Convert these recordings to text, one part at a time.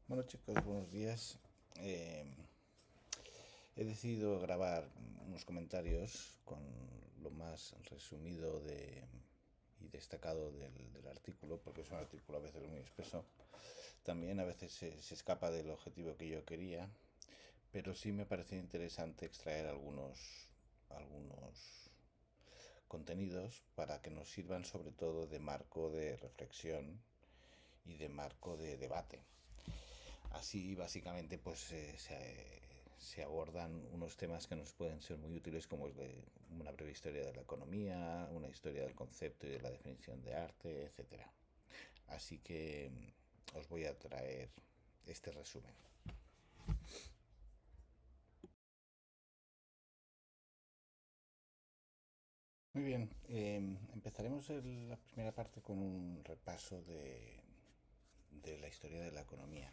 Bueno chicos, buenos días. Eh, He decidido grabar unos comentarios con lo más resumido y destacado del artículo, porque es un artículo a veces muy espeso. También a veces se escapa del objetivo que yo quería, pero sí me parece interesante extraer algunos contenidos para que nos sirvan sobre todo de marco de reflexión y de marco de debate. Así básicamente se abordan unos temas que nos pueden ser muy útiles como es una breve historia de la economía, una historia del concepto y de la definición de arte, etcétera. Así que os voy a traer este resumen. Muy bien, empezaremos la primera parte con un repaso de la historia de la economía.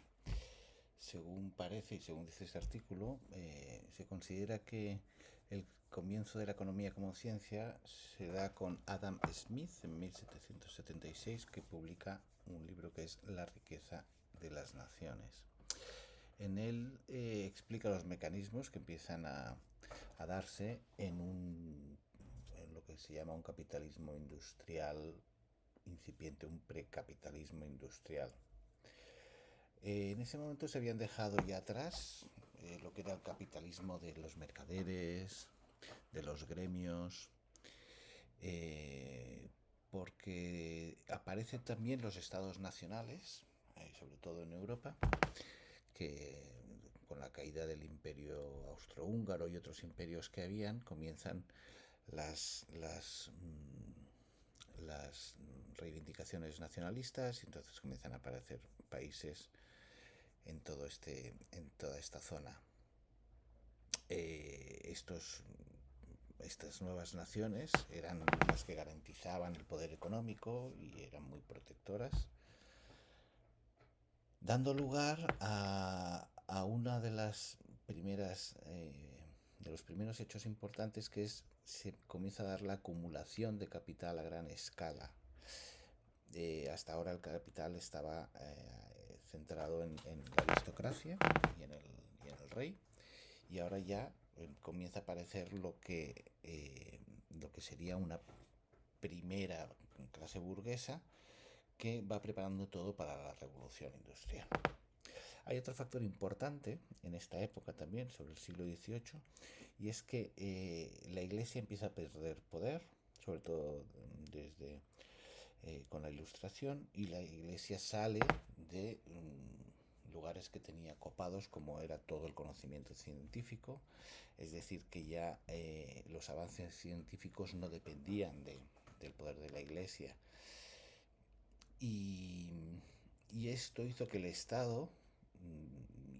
Según parece y según dice este artículo, se considera que el comienzo de la economía como ciencia se da con Adam Smith en 1776, que publica un libro que es La riqueza de las naciones. En él explica los mecanismos que empiezan a darse en lo que se llama un capitalismo industrial incipiente, un precapitalismo industrial. En ese momento se habían dejado ya atrás lo que era el capitalismo de los mercaderes, de los gremios, porque aparecen también los estados nacionales, sobre todo en Europa, que con la caída del imperio austrohúngaro y otros imperios que habían, comienzan las reivindicaciones nacionalistas y entonces comienzan a aparecer países en toda esta zona. Estas nuevas naciones eran las que garantizaban el poder económico y eran muy protectoras, dando lugar a una de las primeras de los primeros hechos importantes, que es se comienza a dar la acumulación de capital a gran escala. Hasta ahora el capital estaba centrado en la aristocracia y en el rey, y ahora ya comienza a aparecer lo que sería una primera clase burguesa que va preparando todo para la revolución industrial. Hay otro factor importante en esta época también, sobre el siglo XVIII, y es que la Iglesia empieza a perder poder, sobre todo desde con la Ilustración, y la Iglesia sale de lugares que tenía copados, como era todo el conocimiento científico, es decir, que ya los avances científicos no dependían del poder de la Iglesia. Y, y esto hizo que el Estado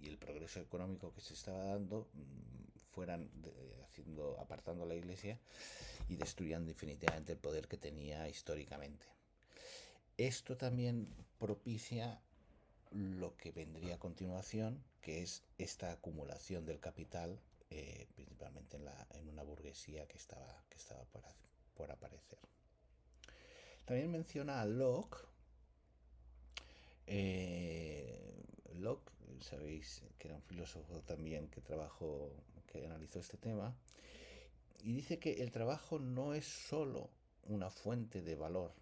y el progreso económico que se estaba dando fueran apartando a la Iglesia y destruyendo definitivamente el poder que tenía históricamente. Esto también propicia lo que vendría a continuación, que es esta acumulación del capital, principalmente en una burguesía que estaba por aparecer. También menciona a Locke. Locke, sabéis que era un filósofo también que analizó este tema, y dice que el trabajo no es solo una fuente de valor,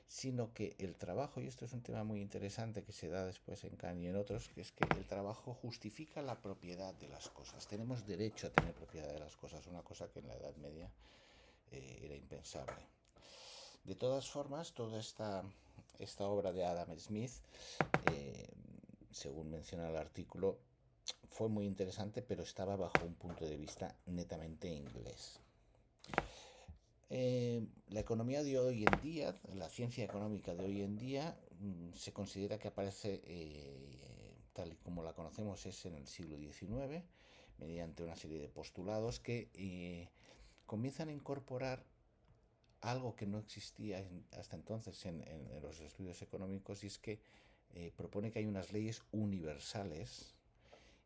sino que el trabajo, y esto es un tema muy interesante que se da después en Kant y en otros, que es que el trabajo justifica la propiedad de las cosas. Tenemos derecho a tener propiedad de las cosas, una cosa que en la Edad Media era impensable. De todas formas, esta obra de Adam Smith, eh, según menciona el artículo, fue muy interesante, pero estaba bajo un punto de vista netamente inglés. La economía de hoy en día, la ciencia económica de hoy en día, se considera que aparece tal y como la conocemos es en el siglo XIX, mediante una serie de postulados que comienzan a incorporar algo que no existía hasta entonces en los estudios económicos, y es que propone que hay unas leyes universales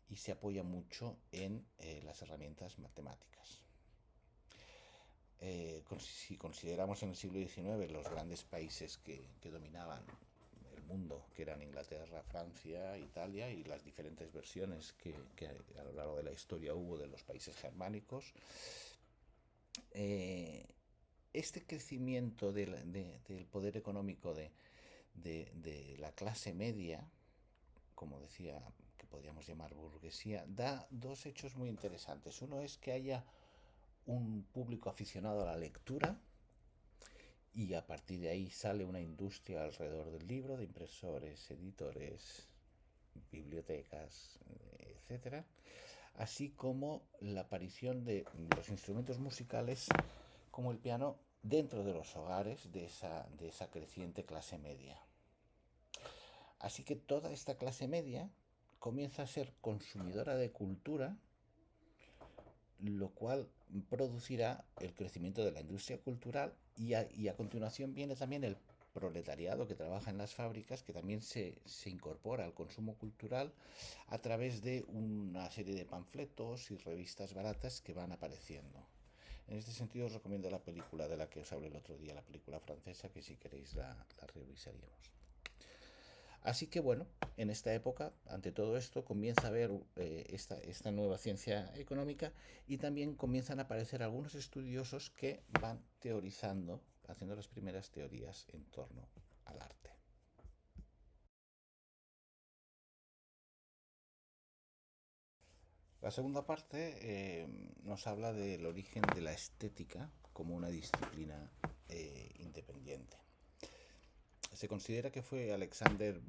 y se apoya mucho en las herramientas matemáticas. Si consideramos en el siglo XIX los grandes países que dominaban mundo, que eran Inglaterra, Francia, Italia y las diferentes versiones que a lo largo de la historia hubo de los países germánicos. Eh, este crecimiento del poder económico de la clase media, como decía, que podríamos llamar burguesía, da dos hechos muy interesantes. Uno es que haya un público aficionado a la lectura y a partir de ahí sale una industria alrededor del libro, de impresores, editores, bibliotecas, etcétera, así como la aparición de los instrumentos musicales como el piano dentro de los hogares de esa creciente clase media. Así que toda esta clase media comienza a ser consumidora de cultura, lo cual producirá el crecimiento de la industria cultural y a continuación viene también el proletariado que trabaja en las fábricas, que también se incorpora al consumo cultural a través de una serie de panfletos y revistas baratas que van apareciendo. En este sentido os recomiendo la película de la que os hablé el otro día, la película francesa, que si queréis la revisaríamos. Así que bueno, en esta época, ante todo esto, comienza a haber esta nueva ciencia económica y también comienzan a aparecer algunos estudiosos que van teorizando, haciendo las primeras teorías en torno al arte. La segunda parte nos habla del origen de la estética como una disciplina independiente. Se considera que fue Alexander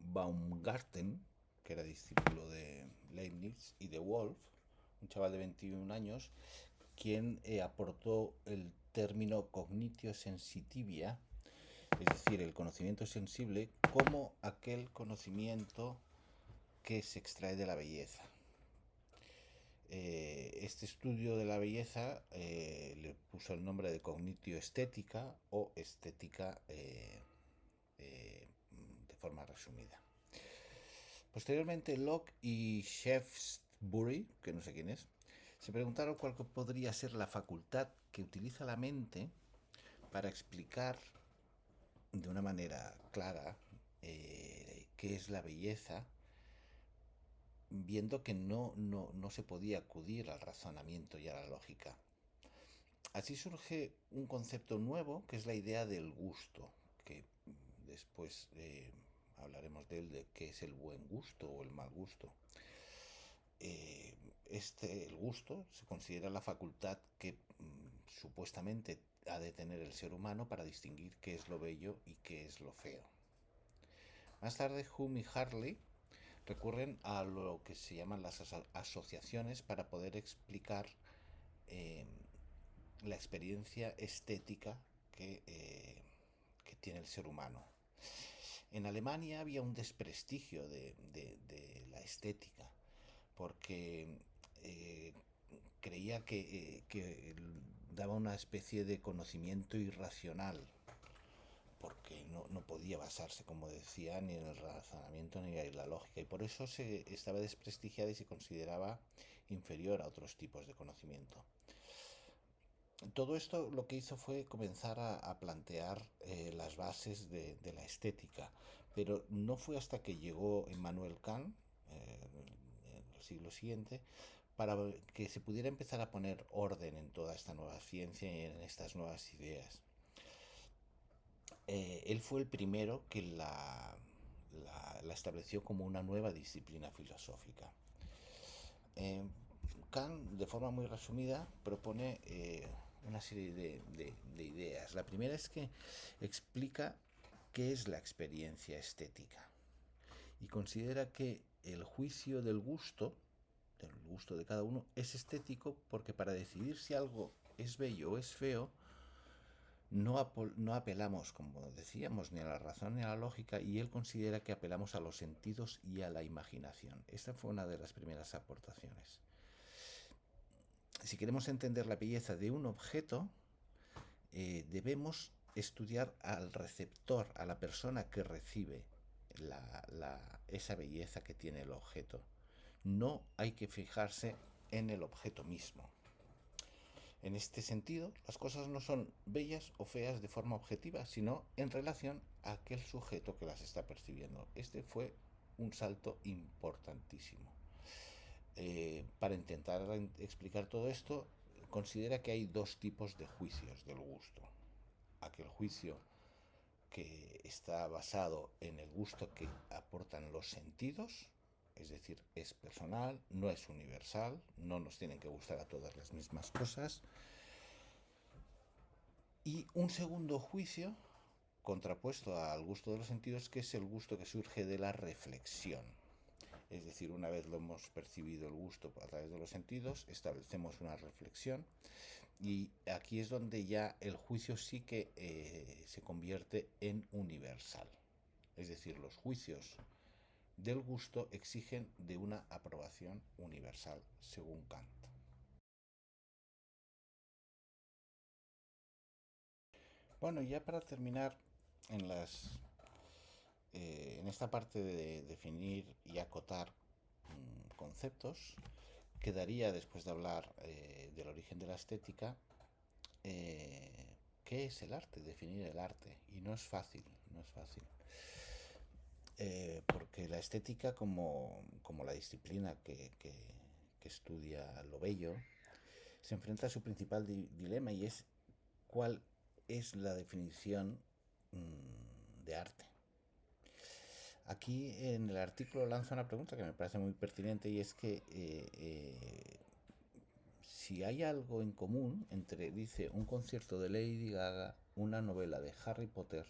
Baumgarten, que era discípulo de Leibniz y de Wolff, un chaval de 21 años, quien aportó el término cognitio sensitivia, es decir, el conocimiento sensible, como aquel conocimiento que se extrae de la belleza. Este estudio de la belleza le puso el nombre de cognitio estética o estética de forma resumida. Posteriormente, Locke y Shaftesbury, que no sé quién es, se preguntaron cuál podría ser la facultad que utiliza la mente para explicar de una manera clara qué es la belleza, viendo que no se podía acudir al razonamiento y a la lógica. Así surge un concepto nuevo que es la idea del gusto, que después hablaremos de él, de qué es el buen gusto o el mal gusto. El gusto se considera la facultad que supuestamente ha de tener el ser humano para distinguir qué es lo bello y qué es lo feo. Más tarde, Hume y Hartley recurren a lo que se llaman las asociaciones para poder explicar eh, la experiencia estética que tiene el ser humano. En Alemania había un desprestigio de la estética, porque eh, creía que daba una especie de conocimiento irracional, porque no podía basarse, como decía, ni en el razonamiento ni en la lógica, y por eso se estaba desprestigiada y se consideraba inferior a otros tipos de conocimiento. Todo esto lo que hizo fue comenzar a plantear las bases de la estética, pero no fue hasta que llegó Immanuel Kant, en el siglo siguiente, para que se pudiera empezar a poner orden en toda esta nueva ciencia y en estas nuevas ideas. Él fue el primero que la estableció como una nueva disciplina filosófica. Eh, Kant, de forma muy resumida, propone una serie de ideas. La primera es que explica qué es la experiencia estética y considera que el juicio del gusto de cada uno, es estético porque para decidir si algo es bello o es feo, no apelamos, como decíamos, ni a la razón ni a la lógica, y él considera que apelamos a los sentidos y a la imaginación. Esta fue una de las primeras aportaciones. Si queremos entender la belleza de un objeto, debemos estudiar al receptor, a la persona que recibe esa belleza que tiene el objeto. No hay que fijarse en el objeto mismo. En este sentido, las cosas no son bellas o feas de forma objetiva, sino en relación a aquel sujeto que las está percibiendo. Este fue un salto importantísimo. Para intentar explicar todo esto, considera que hay dos tipos de juicios del gusto. Aquel juicio que está basado en el gusto que aportan los sentidos, es decir, es personal, no es universal, no nos tienen que gustar a todas las mismas cosas. Y un segundo juicio, contrapuesto al gusto de los sentidos, que es el gusto que surge de la reflexión. Es decir, una vez lo hemos percibido el gusto a través de los sentidos, establecemos una reflexión y aquí es donde ya el juicio sí que se convierte en universal. Es decir, los juicios del gusto exigen de una aprobación universal, según Kant. Bueno, ya para terminar en en esta parte de definir y acotar conceptos, quedaría, después de hablar del origen de la estética, qué es el arte, definir el arte. Y no es fácil, no es fácil. Porque la estética, como la disciplina que estudia lo bello, se enfrenta a su principal dilema, y es cuál es la definición de arte. Aquí en el artículo lanza una pregunta que me parece muy pertinente, y es que si hay algo en común entre, dice, un concierto de Lady Gaga, una novela de Harry Potter,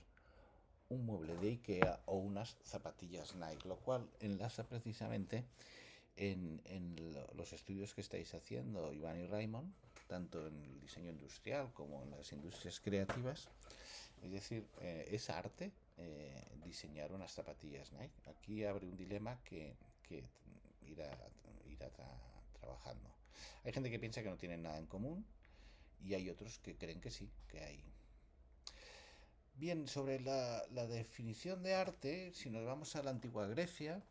un mueble de Ikea o unas zapatillas Nike, lo cual enlaza precisamente los estudios que estáis haciendo, Iván y Raymond, tanto en el diseño industrial como en las industrias creativas. Es decir, es arte diseñar unas zapatillas Nike. Aquí abre un dilema que irá trabajando. Hay gente que piensa que no tienen nada en común y hay otros que creen que sí, que hay. Bien, sobre la definición de arte, si nos vamos a la antigua Grecia,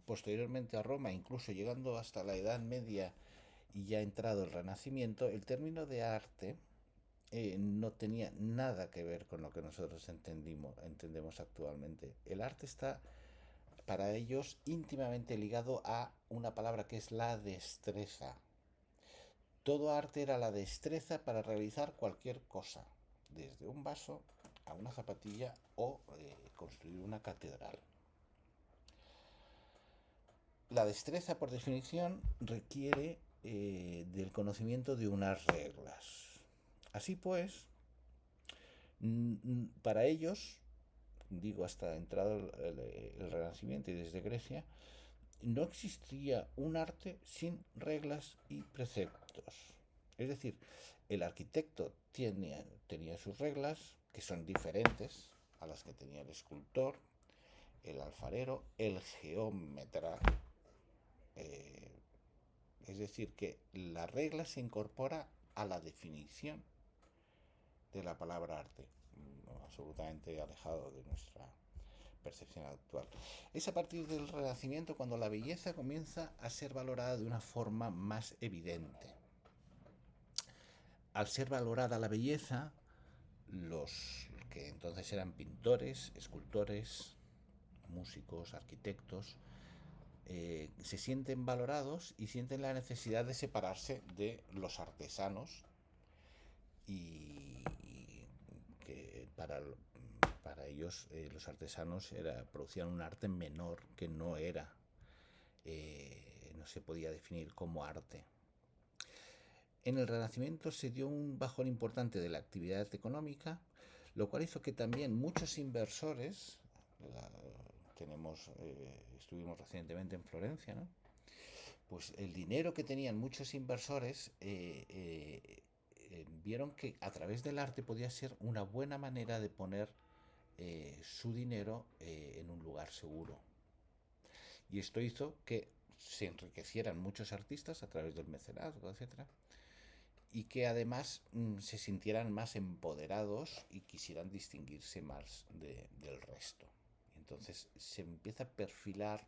posteriormente a Roma, incluso llegando hasta la Edad Media y ya entrado el Renacimiento, el término de arte no tenía nada que ver con lo que nosotros entendemos actualmente. El arte está para ellos íntimamente ligado a una palabra que es la destreza. Todo arte era la destreza para realizar cualquier cosa, desde un vaso a una zapatilla o construir una catedral. La destreza, por definición, requiere del conocimiento de unas reglas. Así pues, para ellos, digo hasta entrado el Renacimiento y desde Grecia, no existía un arte sin reglas y preceptos. Es decir, el arquitecto tenía sus reglas, que son diferentes a las que tenía el escultor, el alfarero, el geómetra. Es decir, que la regla se incorpora a la definición de la palabra arte, absolutamente alejado de nuestra percepción actual. Es a partir del Renacimiento cuando la belleza comienza a ser valorada de una forma más evidente. Al ser valorada la belleza, los que entonces eran pintores, escultores, músicos, arquitectos, se sienten valorados y sienten la necesidad de separarse de los artesanos, y que para ellos los artesanos producían un arte menor que no se podía definir como arte. En el Renacimiento se dio un bajón importante de la actividad económica, lo cual hizo que también muchos inversores, estuvimos recientemente en Florencia, ¿no? Pues el dinero que tenían muchos inversores vieron que a través del arte podía ser una buena manera de poner su dinero en un lugar seguro. Y esto hizo que se enriquecieran muchos artistas a través del mecenazgo, etcétera, y que además se sintieran más empoderados y quisieran distinguirse más del resto. Entonces se empieza a perfilar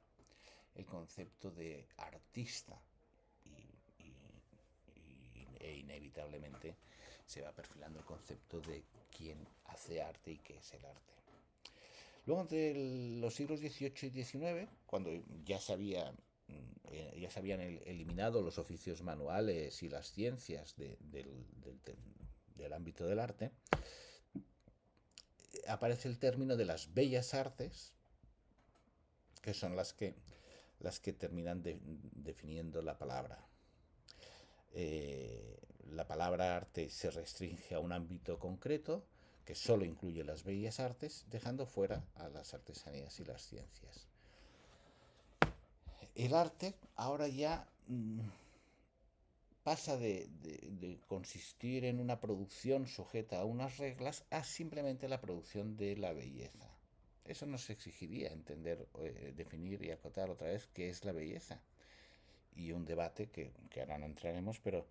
el concepto de artista e inevitablemente se va perfilando el concepto de quién hace arte y qué es el arte. Luego, entre los siglos XVIII y XIX, cuando ya se habían eliminado los oficios manuales y las ciencias del ámbito del arte, aparece el término de las bellas artes, que son las que terminan definiendo la palabra. La palabra arte se restringe a un ámbito concreto que solo incluye las bellas artes, dejando fuera a las artesanías y las ciencias. El arte ahora ya pasa de consistir en una producción sujeta a unas reglas a simplemente la producción de la belleza. Eso nos exigiría entender, definir y acotar otra vez qué es la belleza. Y un debate que ahora no entraremos, pero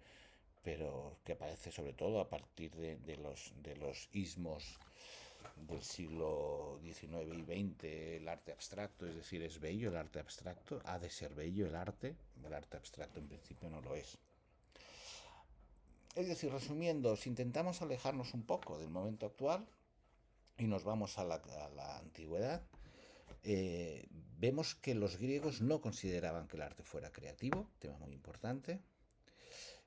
que aparece sobre todo a partir de los ismos del siglo XIX y XX, el arte abstracto, es decir, ¿es bello el arte abstracto? ¿Ha de ser bello el arte? El arte abstracto en principio no lo es. Es decir, resumiendo, si intentamos alejarnos un poco del momento actual y nos vamos a la antigüedad, vemos que los griegos no consideraban que el arte fuera creativo, tema muy importante.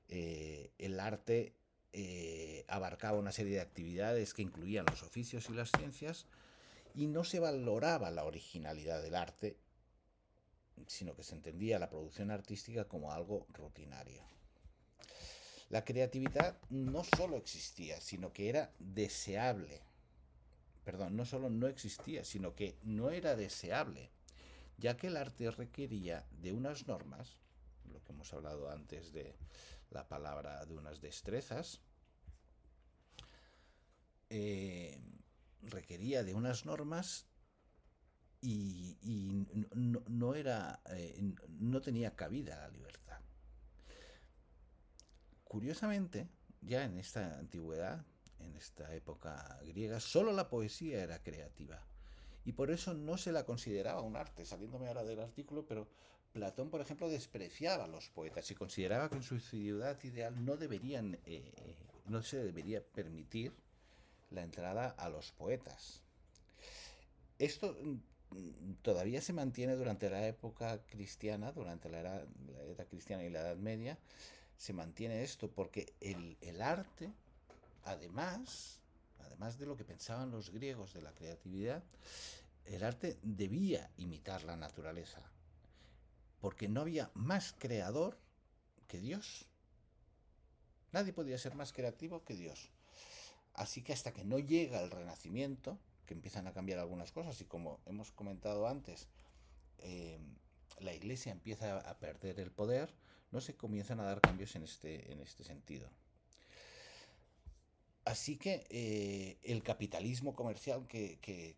El arte abarcaba una serie de actividades que incluían los oficios y las ciencias, y no se valoraba la originalidad del arte, sino que se entendía la producción artística como algo rutinario. La creatividad no solo existía, sino que era deseable. Perdón, no solo no existía, sino que no era deseable, ya que el arte requería de unas normas, lo que hemos hablado antes de la palabra de unas destrezas, eh, requería de unas normas y no tenía cabida la libertad. Curiosamente, ya en esta antigüedad, en esta época griega, solo la poesía era creativa. Y por eso no se la consideraba un arte, saliéndome ahora del artículo, pero Platón, por ejemplo, despreciaba a los poetas y consideraba que en su ciudad ideal no se debería permitir la entrada a los poetas. Esto todavía se mantiene durante la época cristiana, durante la era cristiana y la Edad Media, se mantiene esto porque el arte, además de lo que pensaban los griegos de la creatividad, el arte debía imitar la naturaleza, porque no había más creador que Dios. Nadie podía ser más creativo que Dios. Así que hasta que no llega el Renacimiento, que empiezan a cambiar algunas cosas, y como hemos comentado antes, eh, la Iglesia empieza a perder el poder, no se comienzan a dar cambios en este sentido. Así que el capitalismo comercial que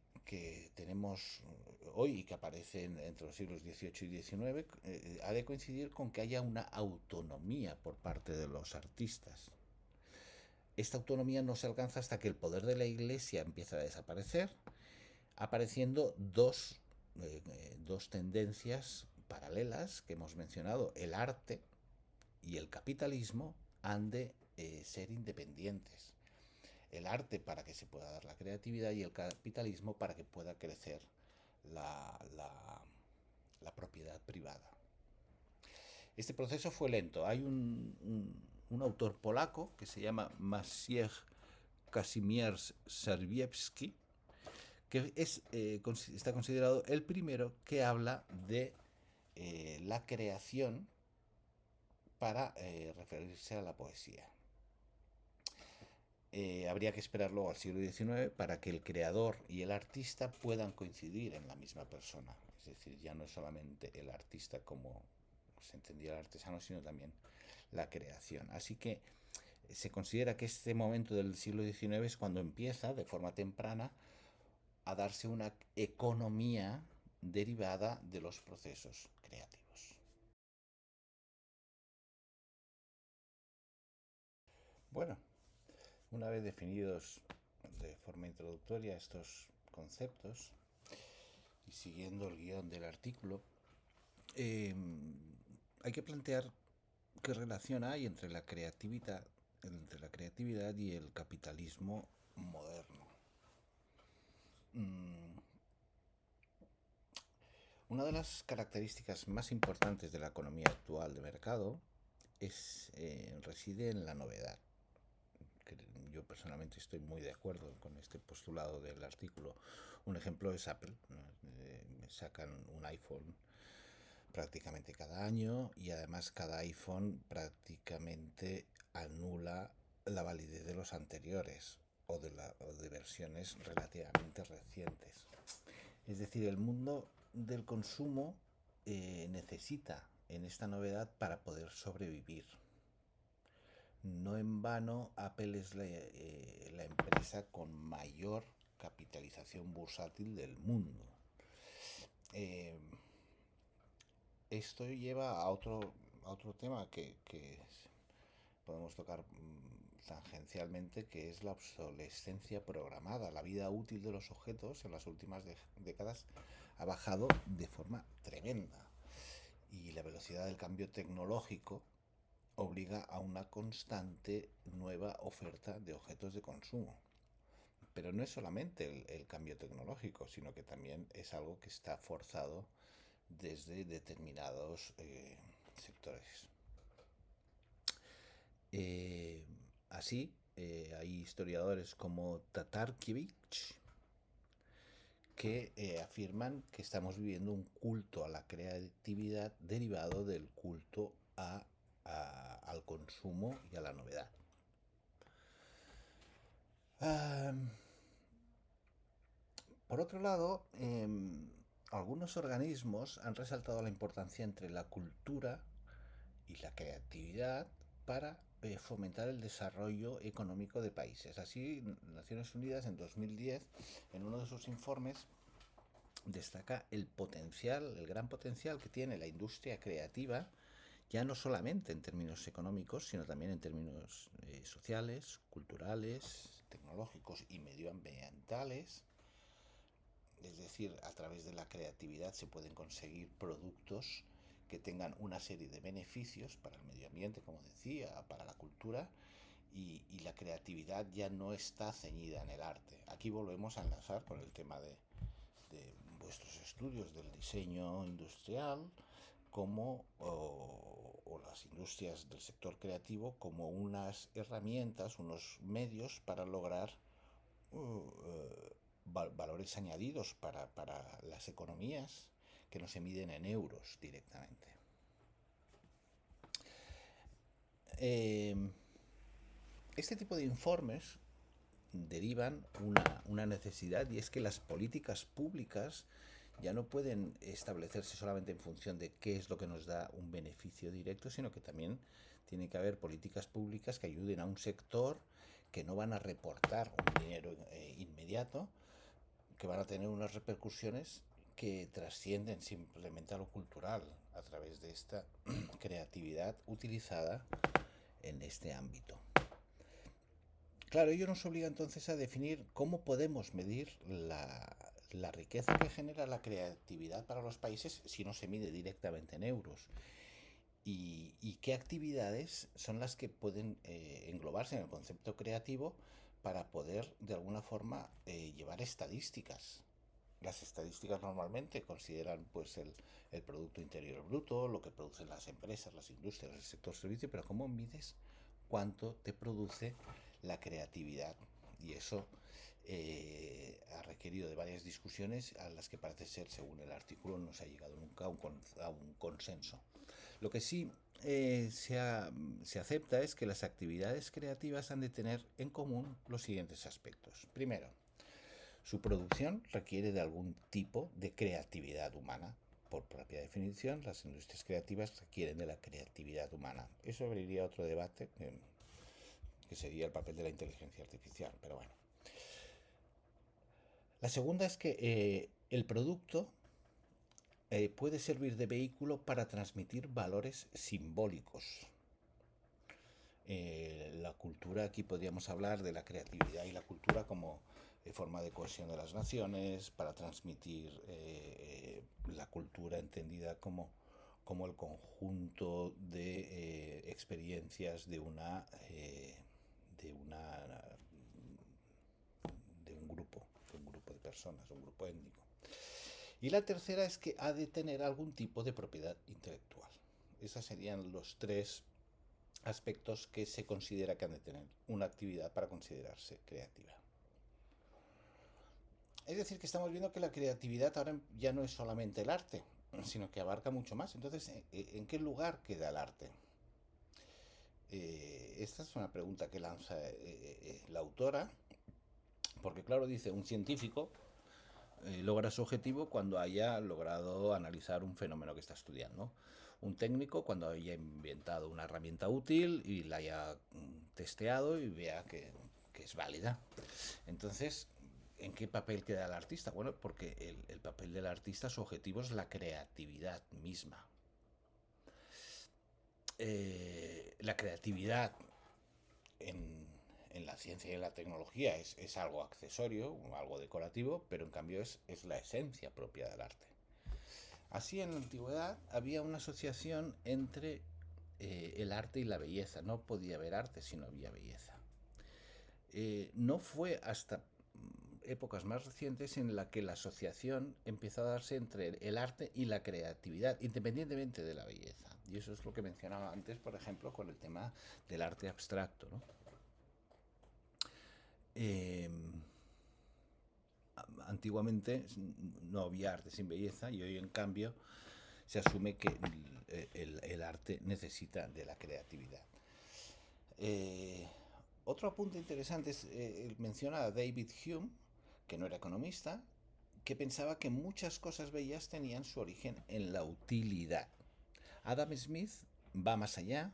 tenemos hoy y que aparece entre los siglos XVIII y XIX ha de coincidir con que haya una autonomía por parte de los artistas. Esta autonomía no se alcanza hasta que el poder de la Iglesia empieza a desaparecer, apareciendo dos tendencias paralelas que hemos mencionado. El arte y el capitalismo han de ser independientes. El arte para que se pueda dar la creatividad y el capitalismo para que pueda crecer la propiedad privada. Este proceso fue lento. Hay un autor polaco que se llama Maciej Kazimierz Serbiewski, que está considerado el primero que habla de la creación para referirse a la poesía. Habría que esperar luego al siglo XIX para que el creador y el artista puedan coincidir en la misma persona. Es decir, ya no es solamente el artista como se entendía el artesano, sino también la creación. Así que se considera que este momento del siglo XIX es cuando empieza, de forma temprana, a darse una economía derivada de los procesos creativos. Bueno, una vez definidos de forma introductoria estos conceptos y siguiendo el guión del artículo, hay que plantear qué relación hay entre la creatividad y el capitalismo moderno. Una de las características más importantes de la economía actual de mercado reside en la novedad. Yo personalmente estoy muy de acuerdo con este postulado del artículo. Un ejemplo es Apple, ¿no? Sacan un iPhone prácticamente cada año y además cada iPhone prácticamente anula la validez de los anteriores o de versiones relativamente recientes. Es decir, el mundo del consumo necesita en esta novedad para poder sobrevivir. No en vano, Apple es la empresa con mayor capitalización bursátil del mundo. Eh, Esto lleva a otro tema que podemos tocar tangencialmente, que es la obsolescencia programada. La vida útil de los objetos en las últimas décadas ha bajado de forma tremenda y la velocidad del cambio tecnológico obliga a una constante nueva oferta de objetos de consumo. Pero no es solamente el cambio tecnológico, sino que también es algo que está forzado desde determinados sectores. Eh, hay historiadores como Tatarkiewicz que afirman que estamos viviendo un culto a la creatividad derivado del culto al consumo y a la novedad. Por otro lado, algunos organismos han resaltado la importancia entre la cultura y la creatividad para fomentar el desarrollo económico de países. Así, Naciones Unidas en 2010, en uno de sus informes, destaca el gran potencial que tiene la industria creativa, ya no solamente en términos económicos, sino también en términos sociales, culturales, tecnológicos y medioambientales. Es decir, a través de la creatividad se pueden conseguir productos que tengan una serie de beneficios para el medio ambiente, como decía, para la cultura, y la creatividad ya no está ceñida en el arte. Aquí volvemos a enlazar con el tema de vuestros estudios del diseño industrial o las industrias del sector creativo como unas herramientas, unos medios para lograr valores añadidos para las economías que no se miden en euros directamente. Este tipo de informes derivan una necesidad, y es que las políticas públicas ya no pueden establecerse solamente en función de qué es lo que nos da un beneficio directo, sino que también tiene que haber políticas públicas que ayuden a un sector que no van a reportar un dinero inmediato, que van a tener unas repercusiones que trascienden simplemente a lo cultural a través de esta creatividad utilizada en este ámbito. Claro, ello nos obliga entonces a definir cómo podemos medir la riqueza que genera la creatividad para los países si no se mide directamente en euros. Y qué actividades son las que pueden englobarse en el concepto creativo para poder de alguna forma llevar estadísticas. Las estadísticas normalmente consideran pues el Producto Interior Bruto, lo que producen las empresas, las industrias, el sector servicio, pero ¿cómo mides cuánto te produce la creatividad? Y eso ha requerido de varias discusiones a las que parece ser, según el artículo, no se ha llegado nunca a un consenso. Lo que sí se acepta es que las actividades creativas han de tener en común los siguientes aspectos. Primero, su producción requiere de algún tipo de creatividad humana. Por propia definición, las industrias creativas requieren de la creatividad humana. Eso abriría otro debate, que sería el papel de la inteligencia artificial, pero bueno. La segunda es que el producto puede servir de vehículo para transmitir valores simbólicos. La cultura, aquí podríamos hablar de la creatividad y la cultura como forma de cohesión de las naciones, para transmitir la cultura entendida como el conjunto de experiencias de un grupo de personas, un grupo étnico. Y la tercera es que ha de tener algún tipo de propiedad intelectual. Esos serían los tres aspectos que se considera que han de tener una actividad para considerarse creativa. Es decir, que estamos viendo que la creatividad ahora ya no es solamente el arte, sino que abarca mucho más. Entonces, ¿en qué lugar queda el arte? Esta es una pregunta que lanza la autora, porque claro, dice, un científico logra su objetivo cuando haya logrado analizar un fenómeno que está estudiando. Un técnico cuando haya inventado una herramienta útil y la haya testeado y vea que es válida. Entonces, ¿en qué papel queda el artista? Bueno, porque el papel del artista, su objetivo es la creatividad misma. La creatividad en la ciencia y en la tecnología es algo accesorio, algo decorativo, pero en cambio es la esencia propia del arte. Así, en la antigüedad había una asociación entre el arte y la belleza. No podía haber arte si no había belleza. No fue hasta épocas más recientes en la que la asociación empezó a darse entre el arte y la creatividad, independientemente de la belleza. Y eso es lo que mencionaba antes, por ejemplo, con el tema del arte abstracto, ¿no? Eh, Antiguamente no había arte sin belleza y hoy en cambio se asume que el arte necesita de la creatividad. Otro apunte interesante es, menciona a David Hume, que no era economista, que pensaba que muchas cosas bellas tenían su origen en la utilidad. Adam Smith va más allá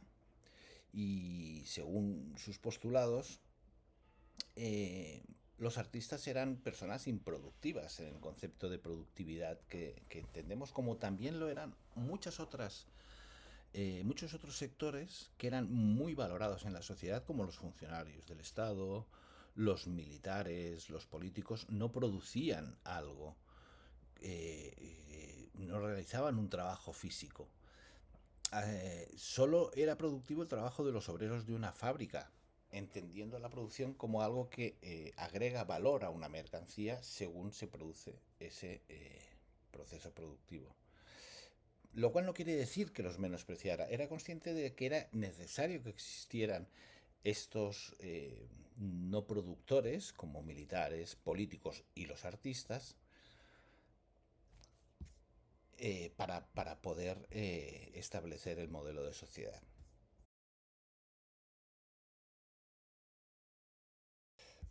y, según sus postulados, los artistas eran personas improductivas en el concepto de productividad que entendemos, como también lo eran muchos otros sectores que eran muy valorados en la sociedad, como los funcionarios del Estado, los militares, los políticos. No producían algo, no realizaban un trabajo físico. Solo era productivo el trabajo de los obreros de una fábrica, entendiendo la producción como algo que agrega valor a una mercancía según se produce ese proceso productivo. Lo cual no quiere decir que los menospreciara. Era consciente de que era necesario que existieran estos no productores, como militares, políticos y los artistas, para poder establecer el modelo de sociedad.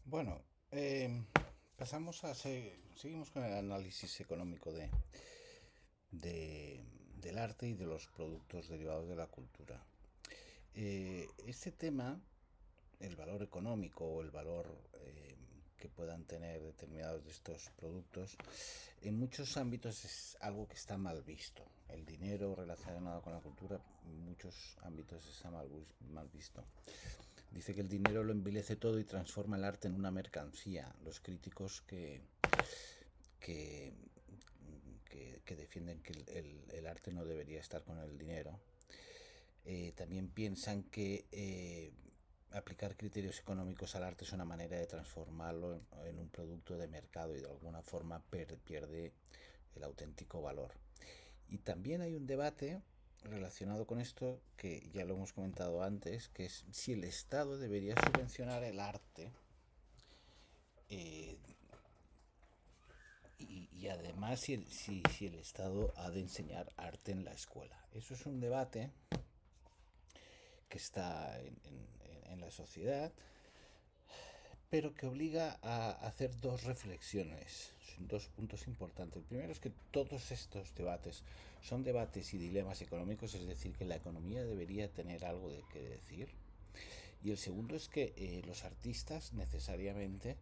Bueno, pasamos seguimos con el análisis económico de- del arte y de los productos derivados de la cultura. Este tema, el valor económico o el valor que puedan tener determinados de estos productos, en muchos ámbitos es algo que está mal visto. El dinero relacionado con la cultura en muchos ámbitos está mal visto. Dice que el dinero lo envilece todo y transforma el arte en una mercancía. Los críticos que, que defienden que el arte no debería estar con el dinero, también piensan que aplicar criterios económicos al arte es una manera de transformarlo en un producto de mercado y de alguna forma pierde el auténtico valor. Y también hay un debate relacionado con esto, que ya lo hemos comentado antes, que es si el Estado debería subvencionar el arte eh, y además si el Estado ha de enseñar arte en la escuela. Eso es un debate que está en la sociedad, pero que obliga a hacer dos reflexiones, dos puntos importantes. El primero es que todos estos debates son debates y dilemas económicos, es decir, que la economía debería tener algo de qué decir. Y el segundo es que los artistas necesariamente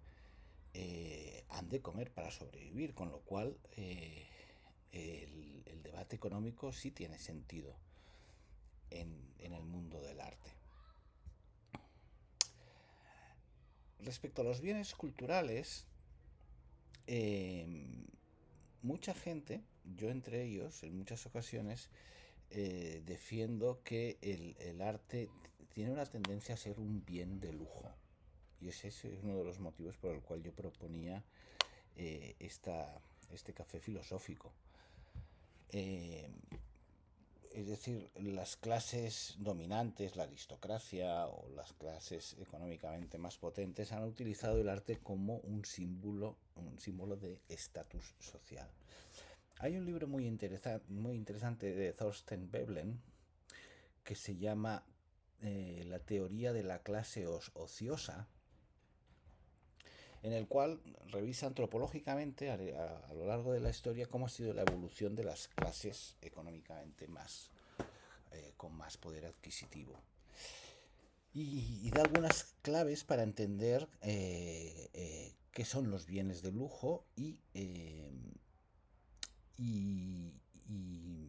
han de comer para sobrevivir, con lo cual el debate económico sí tiene sentido en el mundo del arte. Respecto a los bienes culturales, eh, mucha gente, yo entre ellos, en muchas ocasiones, defiendo que el arte tiene una tendencia a ser un bien de lujo. Y ese es uno de los motivos por el cual yo proponía esta este café filosófico. Es decir, las clases dominantes, la aristocracia o las clases económicamente más potentes han utilizado el arte como un símbolo de estatus social. Hay un libro muy interesante de Thorstein Veblen que se llama La teoría de la clase ociosa, en el cual revisa antropológicamente a lo largo de la historia cómo ha sido la evolución de las clases económicamente con más poder adquisitivo. Y da algunas claves para entender qué son los bienes de lujo y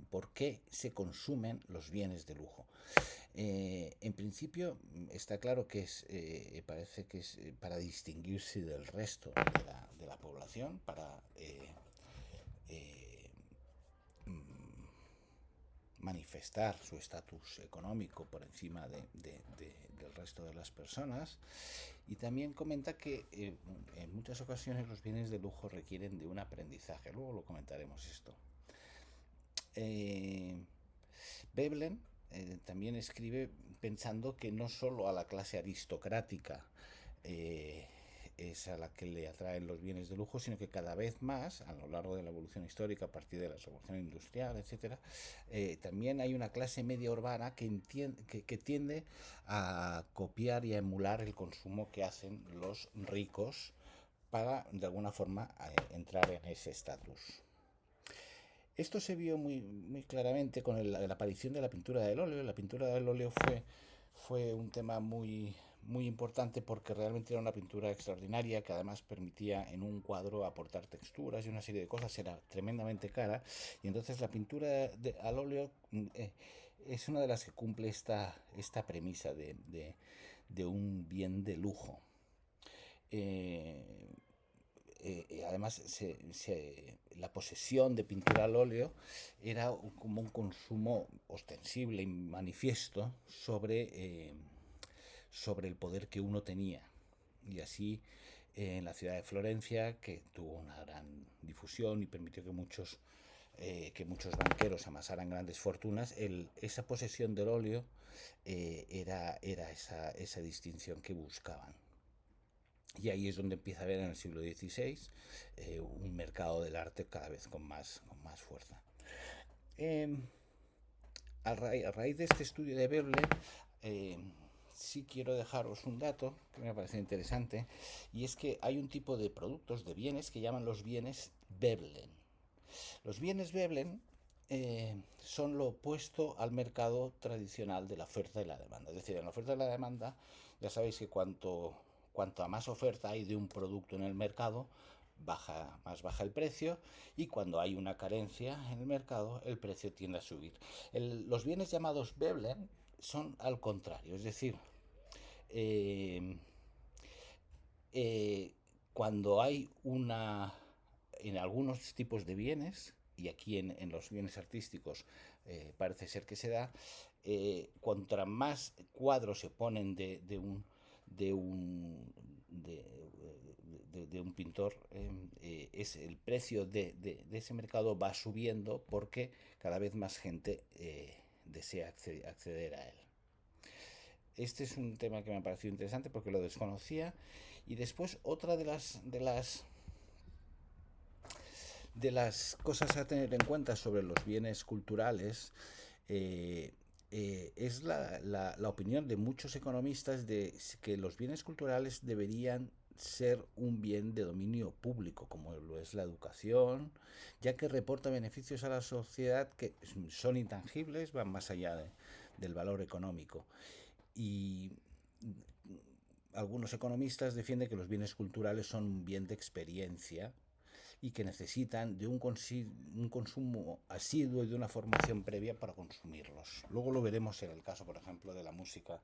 por qué se consumen los bienes de lujo. En principio está claro que parece que es para distinguirse del resto de la población, para manifestar su estatus económico por encima del resto de las personas, y también comenta que en muchas ocasiones los bienes de lujo requieren de un aprendizaje. Luego lo comentaremos esto. Veblen también escribe pensando que no solo a la clase aristocrática es a la que le atraen los bienes de lujo, sino que cada vez más, a lo largo de la evolución histórica, a partir de la revolución industrial, etcétera, también hay una clase media urbana que tiende a copiar y a emular el consumo que hacen los ricos para, de alguna forma, entrar en ese estatus. Esto se vio muy claramente con la aparición de la pintura del óleo. La pintura del óleo fue un tema muy importante porque realmente era una pintura extraordinaria que además permitía en un cuadro aportar texturas y una serie de cosas. Era tremendamente cara, y entonces la pintura al óleo es una de las que cumple esta premisa de un bien de lujo. Además, la posesión de pintura al óleo era como un consumo ostensible y manifiesto sobre el poder que uno tenía. Y así, en la ciudad de Florencia, que tuvo una gran difusión y permitió que muchos banqueros amasaran grandes fortunas, esa posesión del óleo era esa distinción que buscaban. Y ahí es donde empieza a haber en el siglo XVI un mercado del arte cada vez con más fuerza. A raíz de este estudio de Veblen, sí quiero dejaros un dato que me parece interesante, y es que hay un tipo de productos, de bienes, que llaman los bienes Veblen. Los bienes Veblen son lo opuesto al mercado tradicional de la oferta y la demanda. Es decir, en la oferta y la demanda, ya sabéis que cuanto a más oferta hay de un producto en el mercado, más baja el precio, y cuando hay una carencia en el mercado, el precio tiende a subir. Los bienes llamados Veblen son al contrario, es decir, cuando hay en algunos tipos de bienes, y aquí en los bienes artísticos parece ser que se da, contra más cuadros se ponen de un pintor, es el precio de ese mercado va subiendo porque cada vez más gente desea acceder a él. Este es un tema que me ha parecido interesante porque lo desconocía. Y después, otra de las cosas a tener en cuenta sobre los bienes culturales es la opinión de muchos economistas de que los bienes culturales deberían ser un bien de dominio público, como lo es la educación, ya que reporta beneficios a la sociedad que son intangibles, van más allá del valor económico. Y algunos economistas defienden que los bienes culturales son un bien de experiencia y que necesitan de un consumo asiduo y de una formación previa para consumirlos. Luego lo veremos en el caso, por ejemplo, de la música,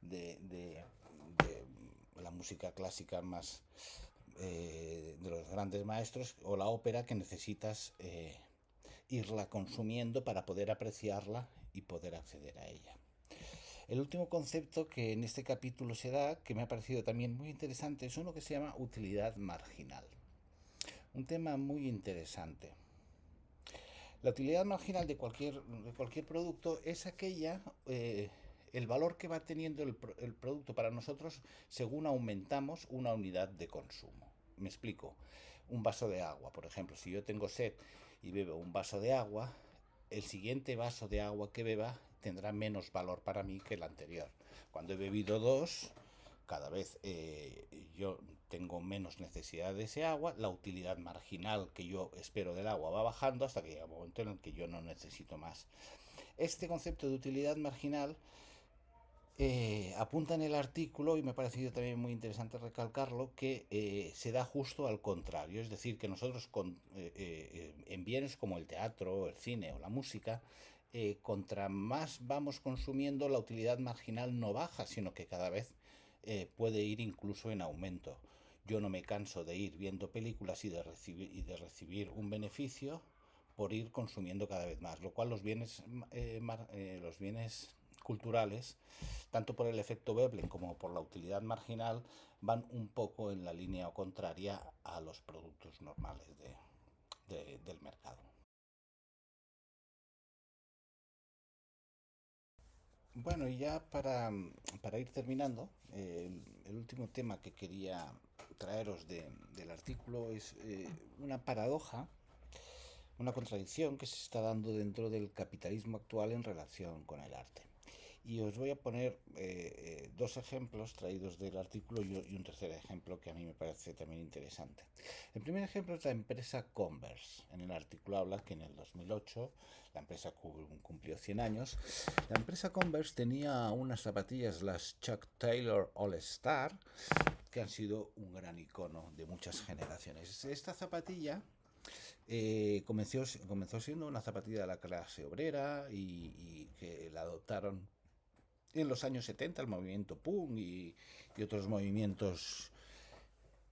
de la música clásica más de los grandes maestros, o la ópera, que necesitas irla consumiendo para poder apreciarla y poder acceder a ella. El último concepto que en este capítulo se da, que me ha parecido también muy interesante, es uno que se llama utilidad marginal. un tema muy interesante. La utilidad marginal de cualquier producto es aquella, el valor que va teniendo el producto para nosotros según aumentamos una unidad de consumo. Me explico. Un vaso de agua, por ejemplo, si yo tengo sed y bebo un vaso de agua, el siguiente vaso de agua que beba tendrá menos valor para mí que el anterior. Cuando he bebido dos, cada vez yo tengo menos necesidad de ese agua, la utilidad marginal que yo espero del agua va bajando hasta que llega un momento en el que yo no necesito más. Este concepto de utilidad marginal apunta en el artículo, y me ha parecido también muy interesante recalcarlo, que se da justo al contrario, es decir, que nosotros en bienes como el teatro, el cine o la música, contra más vamos consumiendo, la utilidad marginal no baja, sino que cada vez puede ir incluso en aumento. Yo no me canso de ir viendo películas y de recibir un beneficio por ir consumiendo cada vez más, lo cual los bienes culturales, tanto por el efecto Veblen como por la utilidad marginal, van un poco en la línea contraria a los productos normales del mercado. Bueno, y ya para ir terminando, el último tema que quería traeros del artículo es una paradoja, una contradicción que se está dando dentro del capitalismo actual en relación con el arte. Y os voy a poner dos ejemplos traídos del artículo y un tercer ejemplo que a mí me parece también interesante. El primer ejemplo es la empresa Converse. En el artículo habla que en el 2008 la empresa cumplió 100 años. La empresa Converse tenía unas zapatillas, las Chuck Taylor All Star, que han sido un gran icono de muchas generaciones. Esta zapatilla comenzó siendo una zapatilla de la clase obrera y que la adoptaron en los años 70 el movimiento punk y otros movimientos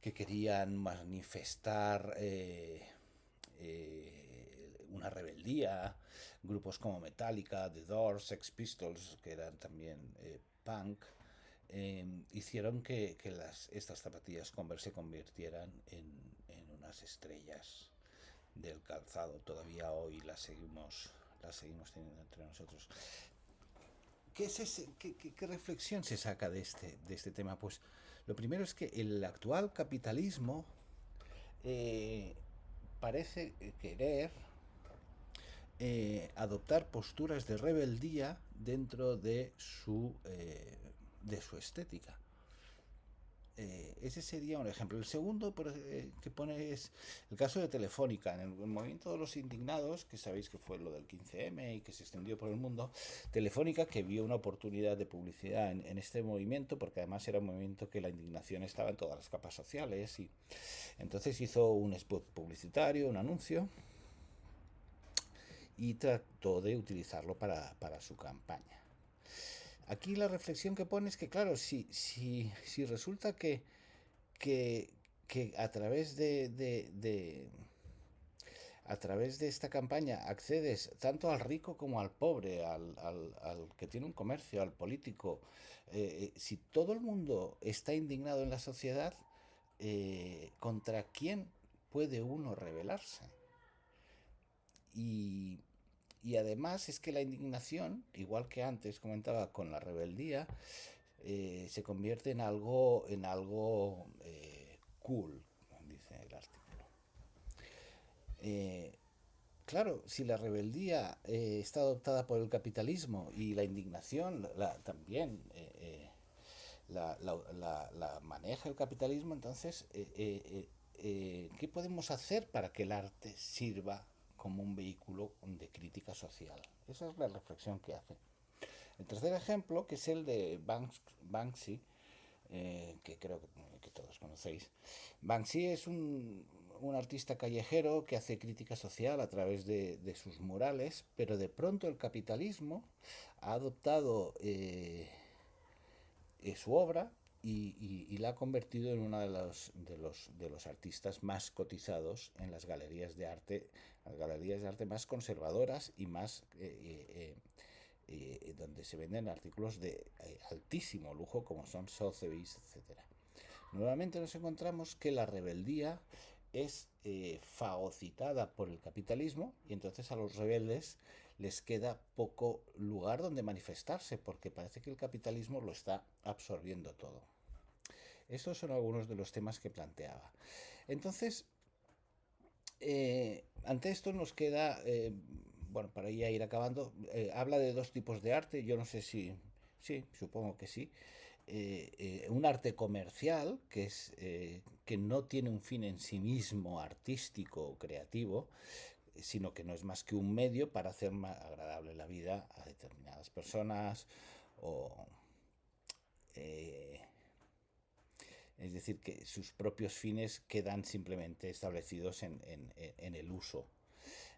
que querían manifestar una rebeldía, grupos como Metallica, The Doors, Sex Pistols, que eran también punk, hicieron que estas zapatillas Converse se convirtieran en unas estrellas del calzado. Todavía hoy las seguimos teniendo entre nosotros. ¿Qué reflexión se saca de este tema? Pues lo primero es que el actual capitalismo eh, parece querer adoptar posturas de rebeldía dentro de su estética. Ese sería un ejemplo. El segundo que pone es el caso de Telefónica. En el movimiento de los indignados, que sabéis que fue lo del 15M y que se extendió por el mundo, Telefónica, que vio una oportunidad de publicidad en este movimiento, porque además era un movimiento que la indignación estaba en todas las capas sociales, y entonces hizo un spot publicitario, un anuncio, y trató de utilizarlo para su campaña. Aquí la reflexión que pone es que, claro, si resulta que, que a través de esta campaña accedes tanto al rico como al pobre, al que tiene un comercio, al político. Si todo el mundo está indignado en la sociedad, ¿contra quién puede uno rebelarse? Y, y además es que la indignación, igual que antes comentaba con la rebeldía, se convierte en algo cool, dice el artículo. Eh, claro, si la rebeldía está adoptada por el capitalismo y la indignación también la maneja el capitalismo, entonces, ¿qué podemos hacer para que el arte sirva como un vehículo de crítica social? Esa es la reflexión que hace. El tercer ejemplo, que es el de Banksy, que creo que todos conocéis. Banksy es un artista callejero que hace crítica social a través de sus murales, pero de pronto el capitalismo ha adoptado su obra y la ha convertido en uno de los artistas más cotizados en las galerías de arte más conservadoras y más donde se venden artículos de altísimo lujo, como son Sotheby's, etcétera. Nuevamente nos encontramos que la rebeldía es fagocitada por el capitalismo, y entonces a los rebeldes les queda poco lugar donde manifestarse porque parece que el capitalismo lo está absorbiendo todo. Estos son algunos de los temas que planteaba. Entonces, ante esto nos queda, bueno, para ya ir acabando, habla de dos tipos de arte, yo no sé si, sí, supongo que sí. Un arte comercial, que es que no tiene un fin en sí mismo artístico o creativo, sino que no es más que un medio para hacer más agradable la vida a determinadas personas o eh, es decir, que sus propios fines quedan simplemente establecidos en el uso.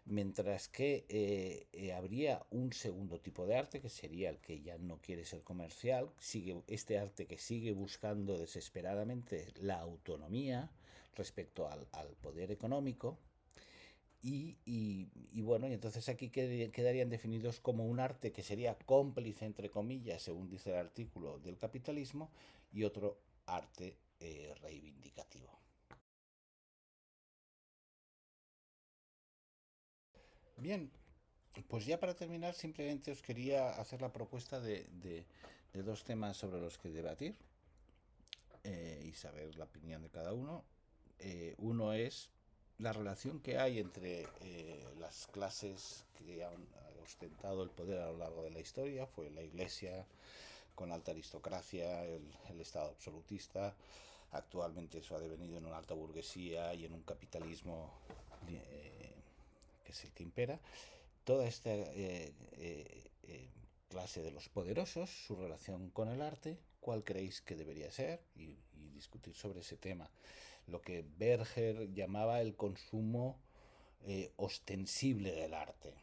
Mientras que habría un segundo tipo de arte, que sería el que ya no quiere ser comercial, sigue, este arte que sigue buscando desesperadamente la autonomía respecto al poder económico. Y bueno, y entonces aquí quedarían definidos como un arte que sería cómplice, entre comillas, según dice el artículo, del capitalismo, y otro arte reivindicativo. Bien, pues ya para terminar, simplemente os quería hacer la propuesta de dos temas sobre los que debatir y saber la opinión de cada uno. Uno es la relación que hay entre las clases que han ostentado el poder a lo largo de la historia, fue la Iglesia con alta aristocracia, el Estado absolutista. Actualmente eso ha devenido en una alta burguesía y en un capitalismo que es el que impera. Toda esta clase de los poderosos, su relación con el arte, cuál creéis que debería ser y discutir sobre ese tema. Lo que Berger llamaba el consumo ostensible del arte.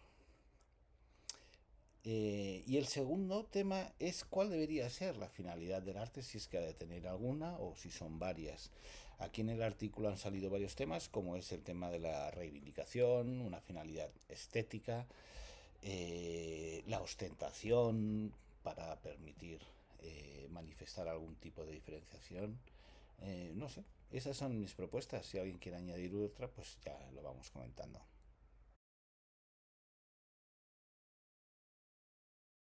Y el segundo tema es cuál debería ser la finalidad del arte, si es que ha de tener alguna o si son varias. Aquí en el artículo han salido varios temas, como es el tema de la reivindicación, una finalidad estética, la ostentación para permitir manifestar algún tipo de diferenciación. No sé, esas son mis propuestas. Si alguien quiere añadir otra, pues ya lo vamos comentando.